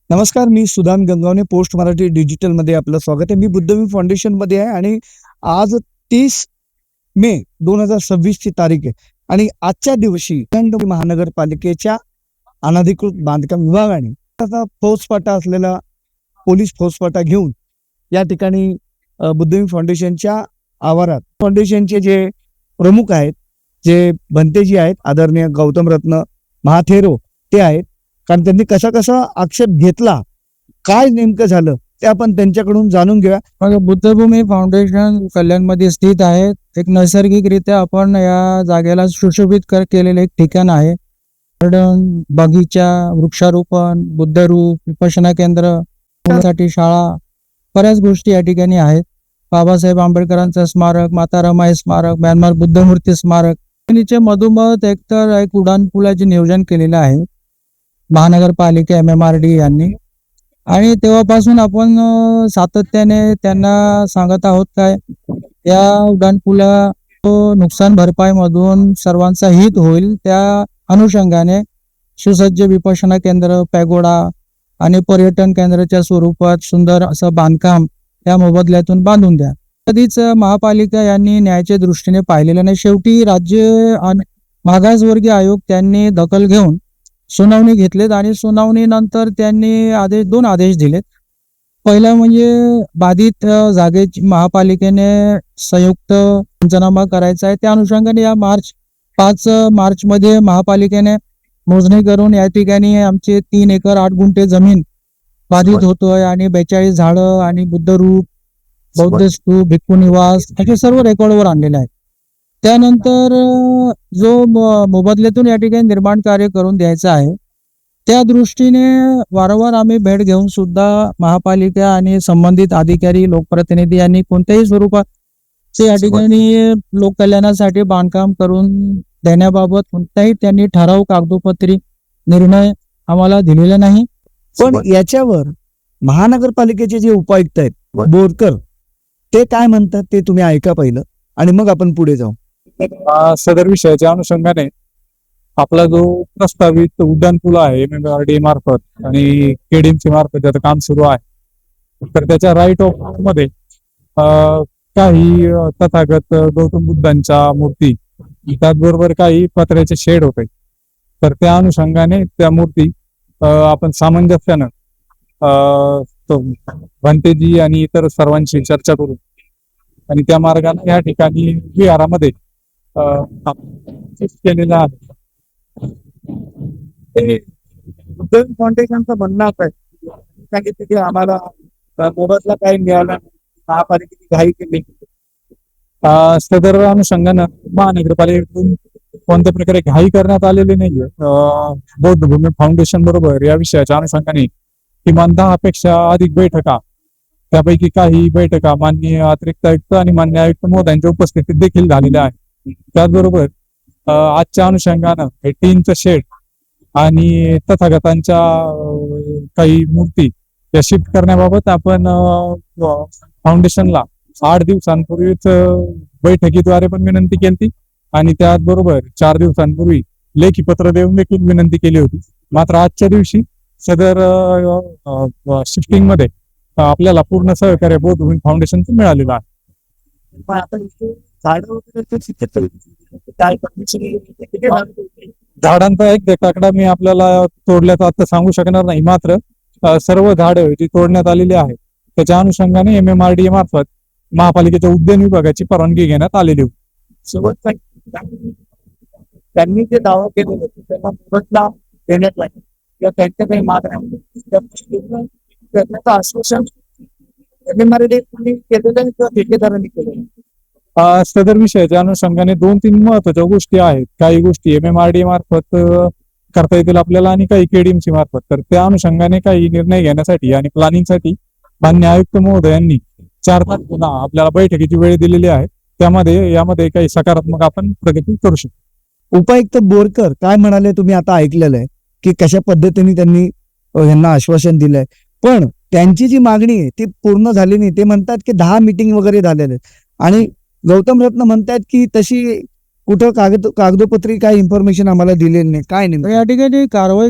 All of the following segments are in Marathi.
नमस्कार, मी सुदाम गंगावणे, पोस्ट मराठी डिजिटलमध्ये आपलं स्वागत आहे. मी बुद्धवीर फाउंडेशनमध्ये आहे आणि आज 30 मे 2026 ची तारीख आहे आणि आजच्या दिवशी महानगरपालिकेच्या अनधिकृत बांधकाम विभागाने आता फौजफाटा असलेला पोलीस फौजफाटा घेऊन या ठिकाणी बुद्धवीर फाउंडेशनच्या आवारात फाउंडेशनचे जे प्रमुख आहेत, जे भंतेजी आहेत, आदरणीय गौतम रत्न महाथेरो ते आहेत. कारण त्यांनी कसा कसा आक्षेप घेतला, काय नेमकं झालं ते आपण त्यांच्याकडून जाणून घेऊया. बघा, बुद्धभूमी फाउंडेशन कल्याणमध्ये स्थित आहे. एक नैसर्गिकरित्या आपण या जागेला सुशोभित केलेले एक ठिकाण आहे. गार्डन, बगीचा, वृक्षारोपण, बुद्धरूप, विपश्यना केंद्र, मुलांसाठी शाळा, बऱ्याच गोष्टी या ठिकाणी आहेत. बाबासाहेब आंबेडकरांचं स्मारक, माता रमाई स्मारक, म्यानमार बुद्धमूर्ती स्मारक, चे मधोमध एकतर एक उड्डाणपुलाचे नियोजन केलेलं आहे महानगरपालिका MMRD यांनी. आणि तेव्हापासून आपण सातत्याने त्यांना सांगत आहोत काय या उड्डाणपुला नुकसान भरपाई मधून सर्वांचा हित होईल, त्या अनुषंगाने सुसज्ज विपश्यना केंद्र, पॅगोडा आणि पर्यटन केंद्राच्या स्वरूपात सुंदर असं बांधकाम या मोबदल्यातून बांधून द्या. कधीच महापालिका यांनी न्यायाच्या दृष्टीने पाहिलेलं नाही. शेवटी राज्य मागासवर्गीय आयोग त्यांनी दखल घेऊन सुनावणी घेतलेत आणि सुनावणीनंतर त्यांनी दोन आदेश दिलेत. पहिला म्हणजे बाधित जागेची महापालिकेने संयुक्त पंचनामा करायचा आहे. त्या अनुषंगाने या 5 मार्च मध्ये महापालिकेने मोजणी करून या ठिकाणी आमचे 3 एकर 8 गुंठे जमीन बाधित होतोय आणि 42 झाडं आणि बुद्धरूप, बौद्ध स्तूप, भिक्खू निवास असे सर्व रेकॉर्डवर आणलेले आहेत. त्यानंतर जो मोबदल्यातून या ठिकाणी निर्माण कार्य करून द्यायचं आहे, त्या दृष्टीने वारंवार आम्ही भेट घेऊन सुद्धा महापालिका आणि संबंधित अधिकारी, लोकप्रतिनिधी यांनी कोणत्याही स्वरूपात या ठिकाणी लोककल्याणासाठी बांधकाम करून देण्याबाबत कोणताही त्यांनी ठराव, कागदोपत्री निर्णय आम्हाला दिलेला नाही. पण याच्यावर महानगरपालिकेचे जे उपायुक्त आहेत बोरकर, ते काय म्हणतात ते तुम्ही ऐका पहिलं आणि मग आपण पुढे जाऊ. सदर विषयाच्या अनुषंगाने आपला जो प्रस्तावित उड्डाणपूल आहे MMRD मार्फत आणि KDMC मार्फत ज्याचं काम सुरू आहे, तर त्याच्या राईट ऑफ मध्ये काही तथागत गौतम बुद्धांच्या मूर्ती, त्याचबरोबर काही पत्र्याचे शेड होते. तर त्या अनुषंगाने त्या मूर्ती आपण सामंजस्यानं भंतेजी आणि इतर सर्वांशी चर्चा करू आणि त्या मार्गाने या ठिकाणी विहारामध्ये केलेला आहे. बुद्धवीर फाउंडेशनचं म्हणणं असं आहे की आम्हाला मोबदला काही मिळाला नाही, महापालिकेने घाई केली. सदर अनुषंगानं महानगरपालिकेतून कोणत्या प्रकारे घाई करण्यात आलेली नाहीये. बौद्धभूमी फाउंडेशन बरोबर या विषयाच्या अनुषंगाने किमान 10 पेक्षा अधिक बैठका, त्यापैकी काही बैठका माननीय अतिरिक्त आयुक्त आणि माननीय आयुक्त महोदयांच्या उपस्थितीत देखील झालेल्या आहेत. त्याचबरोबर आजच्या अनुषंगानं हे टीनचं शेड आणि तथागतांच्या काही मूर्ती या शिफ्ट करण्याबाबत आपण फाउंडेशनला 8 दिवसांपूर्वीच बैठकीद्वारे पण विनंती केली आणि त्याचबरोबर 4 दिवसांपूर्वी लेखी पत्र देऊन देखील विनंती केली होती. मात्र आजच्या दिवशी सदर शिफ्टिंग मध्ये आपल्याला पूर्ण सहकार्य बौद्धभूमी फाउंडेशनचं मिळालेलं आहे. झाडांचा एक आकडा मी आपल्याला तोडल्याचा आता सांगू शकणार नाही. मात्र सर्व झाडं जी तोडण्यात आलेली आहेत त्याच्या अनुषंगाने MMRD मार्फत महापालिकेच्या उद्यान विभागाची परवानगी घेण्यात आलेली होती. त्यांनी जे दावा केले होते त्यांना मोबदला देण्यात नाही किंवा त्यांच्या काही मागण्या करण्याचं आश्वासन MMRD केलेलं आहे किंवा ठेकेदारांनी केलेलं. सदर विषयाच्या अनुषंगाने 2-3 महत्वाच्या गोष्टी आहेत. काही गोष्टी MMRD मार्फत करता येतील आपल्याला आणि काही KDMC मार्फत. तर त्या अनुषंगाने काही निर्णय घेण्यासाठी आणि प्लॅनिंगसाठी माननीय आयुक्त महोदयांनी 4 तारखेला आपल्याला बैठकीची वेळ दिलेली आहे. यामध्ये काही सकारात्मक आपण प्रगती करू शकतो. उपायुक्त बोरकर काय म्हणाले तुम्ही आता ऐकलेलं आहे की कशा पद्धतीने त्यांनी यांना आश्वासन दिलंय, पण त्यांची जी मागणी आहे ती पूर्ण झाली नाही. ते म्हणतात की 10 मीटिंग वगैरे झालेले आणि गौतम रत्न म्हणतात की तशी कुठं कागदोपत्री काय इन्फॉर्मेशन आम्हाला दिलेली नाही, काय तर नाही. या ठिकाणी कारवाई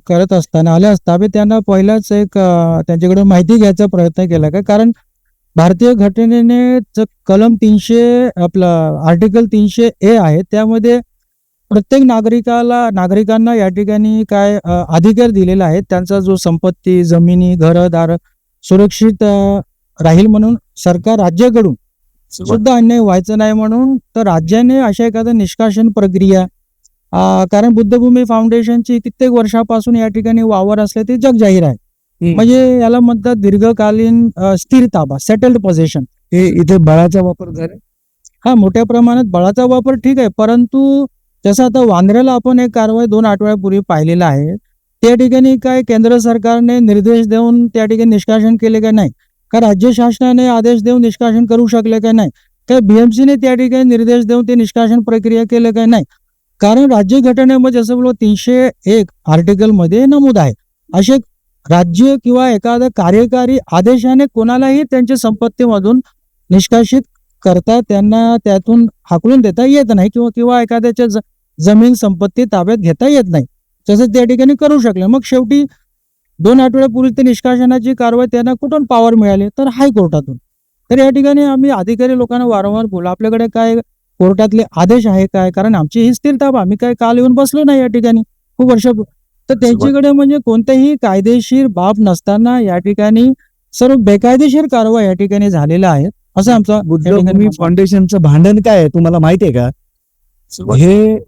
करत असताना आले असता त्यांना पहिलाच एक त्यांच्याकडून माहिती घ्यायचा प्रयत्न केला का, कारण भारतीय घटनेने कलम 300 आपलं आर्टिकल 300A आहे, त्यामध्ये प्रत्येक नागरिकांना या ठिकाणी काय अधिकार दिलेला आहे, त्यांचा जो संपत्ती, जमिनी, घरदार सुरक्षित राहील म्हणून सरकार राज्याकडून सुद्धा अन्याय व्हायचं नाही म्हणून तर राज्याने अशा एखादा निष्कासन प्रक्रिया कारण बुद्धभूमी फाउंडेशनची कित्येक वर्षापासून या ठिकाणी वावर असले ते जग जाहीर आहे. म्हणजे याला म्हणतात दीर्घकालीन स्थिर ताबा, सेटल्ड पोझिशन. हे इथे बळाचा वापर झाला. हा, मोठ्या प्रमाणात बळाचा वापर ठीक आहे, परंतु जसं आता वांद्र्याला आपण एक कारवाई 2 आठवड्यापूर्वी पाहिलेला आहे, त्या ठिकाणी काय केंद्र सरकारने निर्देश देऊन त्या ठिकाणी निष्कासन केले का नाही, का राज्य शासनाने आदेश देऊन निष्कासन करू शकले का नाही, का बीएमसीने त्या ठिकाणी निर्देश देऊन ते निष्कासन प्रक्रिया केलं का नाही. कारण राज्य घटनेमध्ये जसं बोललो 301 आर्टिकल मध्ये नमूद आहे, असे राज्य किंवा एखाद्या कार्यकारी आदेशाने कोणालाही त्यांच्या संपत्तीमधून निष्कासित करता, त्यांना त्यातून हाकलून देता येत नाही किंवा एखाद्याच्या जमीन संपत्ती ताब्यात घेता येत नाही, तसं त्या ठिकाणी करू शकले. मग शेवटी 2 आठवड्यापूर्वी ते निष्कासनाची कारवाई त्यांना कुठून पॉवर मिळाली, तर हायकोर्टातून. तर या ठिकाणी आम्ही अधिकारी लोकांना वारंवार बोललो, आपल्याकडे काय कोर्टातले आदेश आहे काय, कारण आमची ही स्थिर ताबा, आम्ही काय काल येऊन बसलो नाही या ठिकाणी खूप वर्ष. तर त्यांच्याकडे म्हणजे कोणत्याही कायदेशीर बाब नसताना या ठिकाणी सर्व बेकायदेशीर कारवाई या ठिकाणी झालेल्या आहेत, असं आमचा बुद्धभूमी फाउंडेशनचं भांडण काय आहे तुम्हाला माहिती आहे का? हे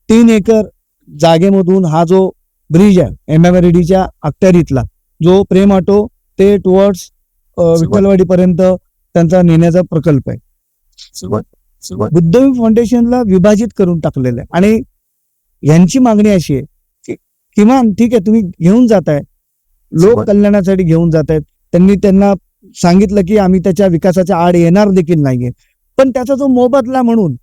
3 एकर जागेमधून हा जो ब्रिज आहे MMRDच्या अखत्यारीतला, जो प्रेम ऑटो ते टुवर्ड्स विठ्ठलवाडी पर्यंत त्यांचा नेण्याचा प्रकल्प आहे, बुद्धभूमी फाउंडेशनला विभाजित करून टाकलेलं आहे. आणि यांची मागणी अशी आहे की किमान ठीक आहे तुम्ही घेऊन जाताय, लोक कल्याणासाठी घेऊन जात आहेत, त्यांना सांगितलं की आम्ही त्याच्या विकासाच्या आड येणार देखील नाहीये, पण त्याचा जो मोबदला म्हणून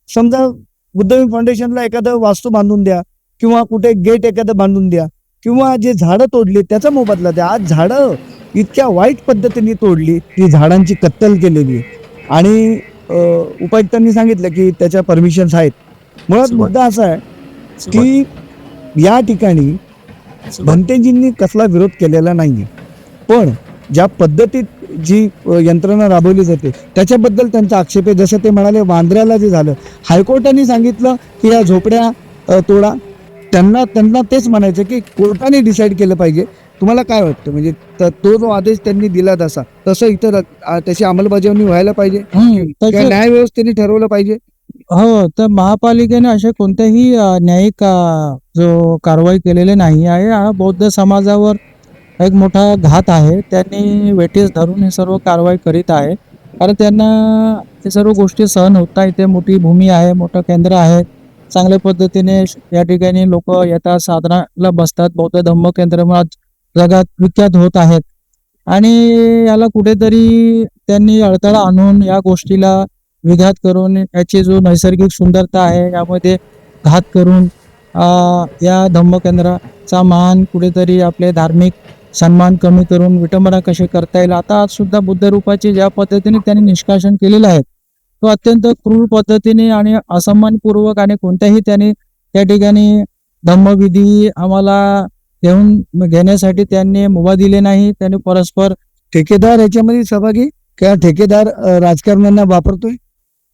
समजा बुद्धभूमी फाउंडेशनला एखादं वास्तू बांधून द्या किंवा कुठे गेट एखादं बांधून द्या किंवा जे झाडं तोडली त्याचा मोबदला द्या. आज झाडं इतक्या वाईट पद्धतीने तोडली, ती झाडांची कत्तल केलेली आहे आणि उपायुक्तांनी सांगितलं की त्याच्या परमिशन्स आहेत. मुळात मुद्दा असा आहे की या ठिकाणी भंतेजींनी कसला विरोध केलेला नाहीये, पण ज्या पद्धतीत जी यंत्रणा राबवली जाते त्याच्याबद्दल त्यांचा आक्षेप आहे. जसं ते म्हणाले वांद्र्याला जे झालं, हायकोर्टाने सांगितलं की या झोपड्या तोडा, त्यांना तेच म्हणायचं की कोर्टाने डिसाईड केलं पाहिजे. तुम्हाला काय वाटतं, म्हणजे तो जो आदेश त्यांनी दिला तसं इतर त्याची अंमलबजावणी व्हायला पाहिजे, न्याय व्यवस्थेने ठरवलं पाहिजे? हो, तर महापालिकेने अशा कोणत्याही न्यायिक जो कारवाई केलेली नाही आहे. हा बौद्ध समाजावर एक मोठा घात आहे. त्यांनी वेठीस धरून हे सर्व कारवाई करीत आहे, कारण त्यांना हे सर्व गोष्टी सहन होत नाही. इथे मोठी भूमी आहे, मोठं केंद्र आहे, चांगल्या पद्धतीने या ठिकाणी लोक येतात, साधनाला बसतात. बौद्ध धम्म केंद्र जगात विख्यात होत आहेत आणि याला कुठेतरी त्यांनी अडथळा आणून या गोष्टीला विघात करून याची जो नैसर्गिक सुंदरता आहे यामध्ये घात करून या धम्मकेंद्राचा मान कुठेतरी आपले धार्मिक सन्मान कमी करून विटंबना कशी करता येईल. आता सुद्धा बुद्ध रूपाचे ज्या पद्धतीने त्यांनी निष्कासन केलेलं आहे तो अत्यंत क्रूर पद्धतीने आणि असन्मानपूर्वक, आणि कोणत्याही त्यांनी त्या ठिकाणी धम्मविधी आम्हाला घेण्यासाठी त्यांनी मुभा दिले नाही. त्यांनी परस्पर ठेकेदार याच्यामध्ये सहभागी किंवा ठेकेदार राजकारण्यांना वापरतोय?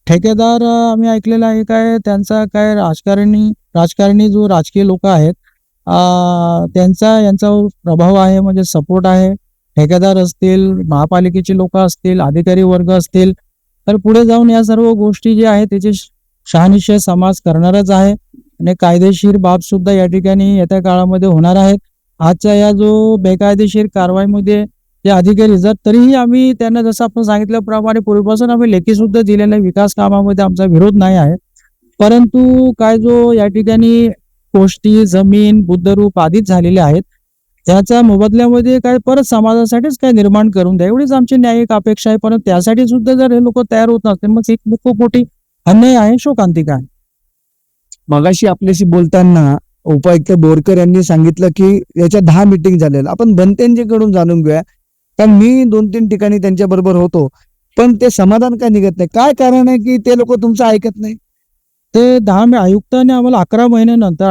ठेकेदार आम्ही ऐकलेलं आहे काय त्यांचा काय राजकारणी जो राजकीय लोक आहेत त्यांचा यांच्यावर प्रभाव आहे, म्हणजे सपोर्ट आहे. ठेकेदार असतील, महापालिकेचे लोक असतील, अधिकारी वर्ग असतील, तर पुढे जाऊन या सर्व गोष्टी ज्या आहेत त्याची शहानिशय समाज करणारच आहे आणि कायदेशीर बाब सुद्धा या ठिकाणी येत्या काळामध्ये होणार आहेत. आजच्या या जो बेकायदेशीर कारवाईमध्ये जे अधिकारी जर तरीही आम्ही त्यांना जसं आपण सांगितल्याप्रमाणे पूर्वीपासून आम्ही लेखी सुद्धा दिलेल्या विकास कामामध्ये आमचा विरोध नाही आहे, परंतु काय जो या ठिकाणी गोष्टी जमीन बुद्धरूप आधीच झालेल्या आहेत त्याच्या मोबदल्यामध्ये काय परत समाजासाठीच काय निर्माण करून द्या, एवढीच आमची न्यायिक अपेक्षा आहे. परंतु त्यासाठी सुद्धा जर हे लोक तयार होत नसतील मग एक खूप मोठी अन्याय आहे, शोकांतिका आहे. मगाशी आपल्याशी बोलताना उपायुक्त बोरकर यांनी सांगितलं की याच्या 10 मीटिंग झालेल्या. आपण बनतेंच्याकडून जाणून घेऊया, कारण मी 2-3 ठिकाणी त्यांच्या बरोबर होतो, पण ते समाधान काय निघत नाही. काय कारण आहे की ते लोक तुमचं ऐकत नाही? ते 10 आयुक्तांनी आम्हाला 11 महिन्यानंतर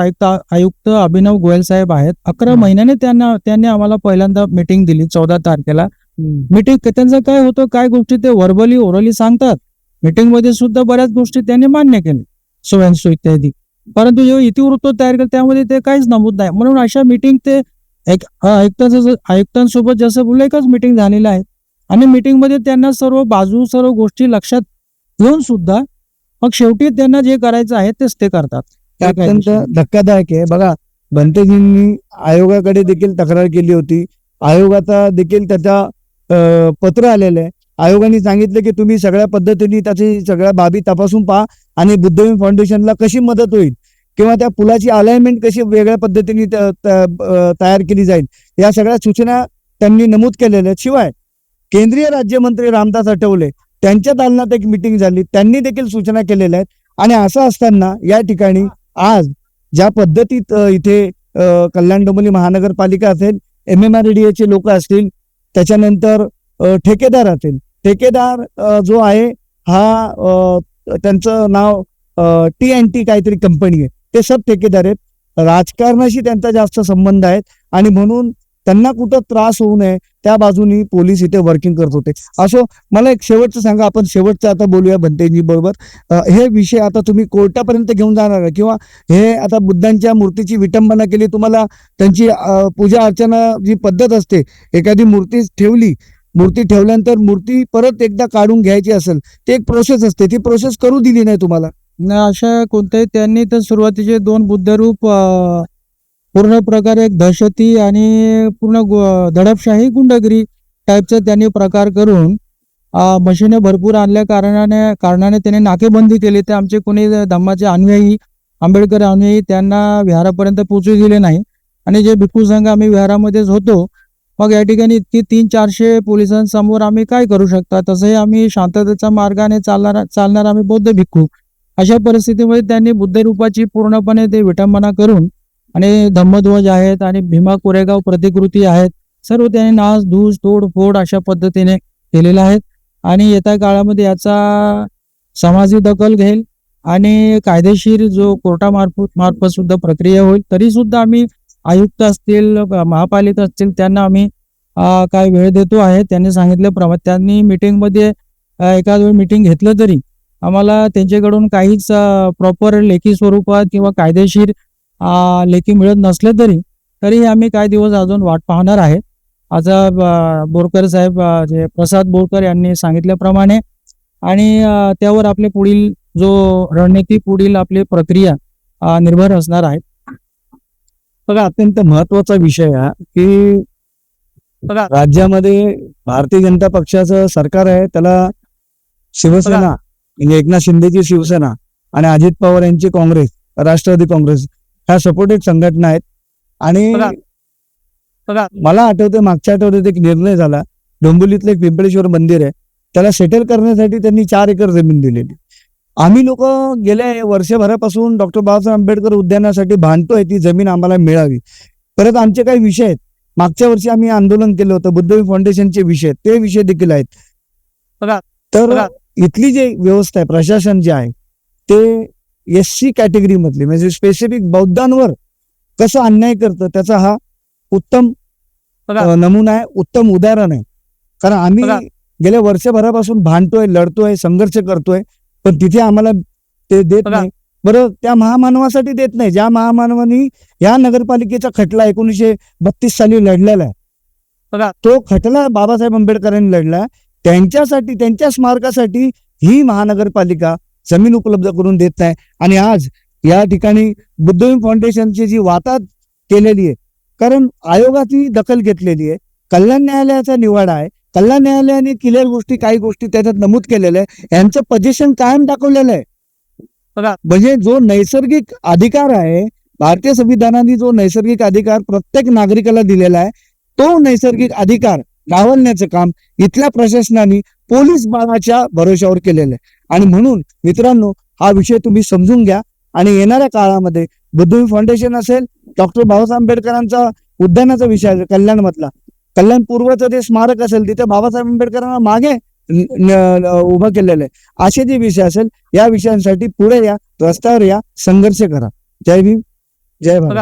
आयुक्त अभिनव गोयल साहेब आहेत. 11 महिन्याने त्यांनी आम्हाला पहिल्यांदा मीटिंग दिली 14 तारखेला. मीटिंग त्यांचं काय होतं, काय गोष्टी ते व्हर्बली ओरली सांगतात. मीटिंग मध्ये सुद्धा बऱ्याच गोष्टी त्यांनी मान्य केल्या, सो अँड सो इत्यादी. परंतु जेव्हा इतिवृत्त तयार केलं त्यामध्ये ते काहीच नमूद नाही. म्हणून अशा मीटिंग ते आयुक्तांसोबत जसं बोललं एकच मीटिंग झालेलं आहे आणि मीटिंग मध्ये त्यांना सर्व बाजू सर्व गोष्टी लक्षात घेऊन सुद्धा मग शेवटी त्यांना जे करायचं आहे तेच ते करतात. ते अत्यंत धक्कादायक आहे. बघा, बनतेजींनी आयोगाकडे देखील तक्रार केली होती. आयोगाचा देखील त्याचा पत्र आलेलं आहे. आयोगाने सांगितलं की तुम्ही सगळ्या पद्धतीने त्याची सगळ्या बाबी तपासून पहा आणि बुद्धवीर फाउंडेशनला कशी मदत होईल किंवा त्या पुलाची अलाइनमेंट कशी वेगळ्या पद्धतीने तयार केली जाईल या सगळ्या सूचना त्यांनी नमूद केलेल्या आहेत. शिवाय केंद्रीय राज्यमंत्री रामदास आठवले त्यांच्या दालनात एक मीटिंग झाली, त्यांनी देखील सूचना केलेल्या आहेत. आणि असं असताना या ठिकाणी आज ज्या पद्धतीत इथे कल्याण डोंबिवली महानगरपालिका असेल, MMRDA चे लोक असतील, त्याच्यानंतर ठेकेदार असेल, ठेकेदार जो आहे हा त्यांचं नाव T&T काहीतरी कंपनी आहे, ते सब ठेकेदार आहेत. राजकारणाशी त्यांचा जास्त संबंध आहेत आणि म्हणून त्यांना कुठं त्रास होऊ नये त्या बाजूनी पोलीस इथे वर्किंग करत होते. असो, मला एक शेवटचं सांगा, आपण शेवटचं आता बोलूया बनतेजी बरोबर. हे विषय आता तुम्ही कोर्टापर्यंत घेऊन जाणार आहे किंवा हे आता बुद्धांच्या मूर्तीची विटंबना केली, तुम्हाला त्यांची पूजा अर्चना जी पद्धत असते, एखादी मूर्ती ठेवल्यानंतर मूर्ती परत एकदा काढून घ्यायची असेल, ते एक प्रोसेस असते, ती प्रोसेस करू दिली नाही तुम्हाला? अशा कोणत्याही त्यांनी तर सुरुवातीचे 2 बुद्धरूप पूर्ण प्रकारे एक दहशती आणि पूर्ण दडपशाही गुंडगिरी टाईपचा त्यांनी प्रकार करून मशिने भरपूर आणल्या कारणाने त्यांनी नाकेबंदी केली. ते आमचे कोणी धम्माचे अनुयायी, आंबेडकर अनुयायी त्यांना विहारापर्यंत पोहोचू दिले नाही आणि जे भिक्खू संघ आम्ही विहारामध्येच होतो, मग या ठिकाणी इतकी 300-400 पोलिसांसमोर आम्ही काय करू शकता. तसंही आम्ही शांततेच्या मार्गाने चालणार आम्ही बौद्ध भिक्खू. अशा परिस्थितीमध्ये त्यांनी बुद्ध रूपाची पूर्णपणे ते विटंबना करून आणि धम्मध्वज आहेत आणि भीमा कोरेगाव प्रतिकृती आहेत, सर्व त्यांनी नाश धूस तोडफोड अशा पद्धतीने केलेलं आहे. आणि येत्या काळामध्ये याचा समाजी दखल घेईल आणि कायदेशीर जो कोर्टामार्फत सुद्धा प्रक्रिया होईल. तरी सुद्धा आम्ही आयुक्त असतील, महापालिका असतील, त्यांना आम्ही काय वेळ देतो आहे. त्यांनी सांगितल्याप्रमाणे त्यांनी मीटिंगमध्ये एखाद वेळ मीटिंग घेतलं तरी आम्हाला त्यांच्याकडून काहीच प्रॉपर लेखी स्वरूपात किंवा कायदेशीर लेखी मिळत नसले तरी आम्ही काही दिवस अजून वाट पाहणार आहे. आता बोरकर साहेब, जे प्रसाद बोरकर यांनी सांगितल्याप्रमाणे आणि त्यावर आपले पुढील जो रणनीती, पुढील आपली प्रक्रिया निर्भर असणार आहे. बघा, अत्यंत महत्वाचा विषय हा की बघा, राज्यामध्ये भारतीय जनता पक्षाचं सरकार आहे, त्याला शिवसेना म्हणजे एकनाथ शिंदेची शिवसेना आणि अजित पवार यांची काँग्रेस, राष्ट्रवादी काँग्रेस ह्या सपोर्टेड संघटना आहेत. आणि मला आठवतं मागच्या आठवड्यात एक निर्णय झाला, डोंबिवलीतलं एक पिंपळेश्वर मंदिर आहे, त्याला सेटल करण्यासाठी त्यांनी 4 एकर जमीन दिलेली. आम्ही लोक गेल्या वर्षभरापासून डॉक्टर बाबासाहेब आंबेडकर उद्यानासाठी भांडतोय ती जमीन आम्हाला मिळावी. परत आमचे काही विषय आहेत, मागच्या वर्षी आम्ही आंदोलन केलं होतं, बुद्धवीर फाउंडेशनचे विषय, ते विषय देखील आहेत. तर इथली जे व्यवस्था आहे, प्रशासन जे आहे, ते SC कॅटेगरी मधले म्हणजे स्पेसिफिक बौद्धांवर कसं अन्याय करतं त्याचा हा उत्तम नमुना आहे, उत्तम उदाहरण आहे. कारण आम्ही गेल्या वर्षभरापासून भांडतोय, लढतोय, संघर्ष करतोय, पण तिथे आम्हाला ते देत नाही. बरं, त्या महामानवासाठी देत नाही, ज्या महामानवानी या नगरपालिकेचा खटला 1932 साली लढलेला आहे, तो खटला बाबासाहेब आंबेडकरांनी लढला, त्यांच्यासाठी, त्यांच्या स्मारकासाठी ही महानगरपालिका जमीन उपलब्ध करून देत नाही. आणि आज या ठिकाणी बुद्धवीर फाउंडेशनची जी वाताहत केलेली आहे, कारण आयोगाची दखल घेतलेली आहे, कल्याण न्यायालयाचा निवाडा आहे, कल्याण न्यायालयाने क्लिअर गोष्टी, काही गोष्टी त्याच्यात नमूद केलेल्या आहे, यांचं पोझिशन कायम दाखवलेलं आहे. म्हणजे जो नैसर्गिक अधिकार आहे, भारतीय संविधानाने जो नैसर्गिक अधिकार प्रत्येक नागरिकाला दिलेला आहे, तो नैसर्गिक अधिकार डावलण्याचं काम इथल्या प्रशासनाने पोलीस बळाच्या भरोशावर केलेलं आहे. आणि म्हणून मित्रांनो, हा विषय तुम्ही समजून घ्या आणि येणाऱ्या काळामध्ये बुद्धवीर फाउंडेशन असेल, डॉक्टर बाबासाहेब आंबेडकरांचा उद्यानाचा विषय कल्याण मधला, कल्याण पूर्वचं जे स्मारक असेल, तिथे बाबासाहेब आंबेडकरांना मागे उभं केलेलं आहे. असे जे विषय असेल या विषयांसाठी पुढे या, रस्त्यावर या, संघर्ष करा. जय भीम, जय भारत.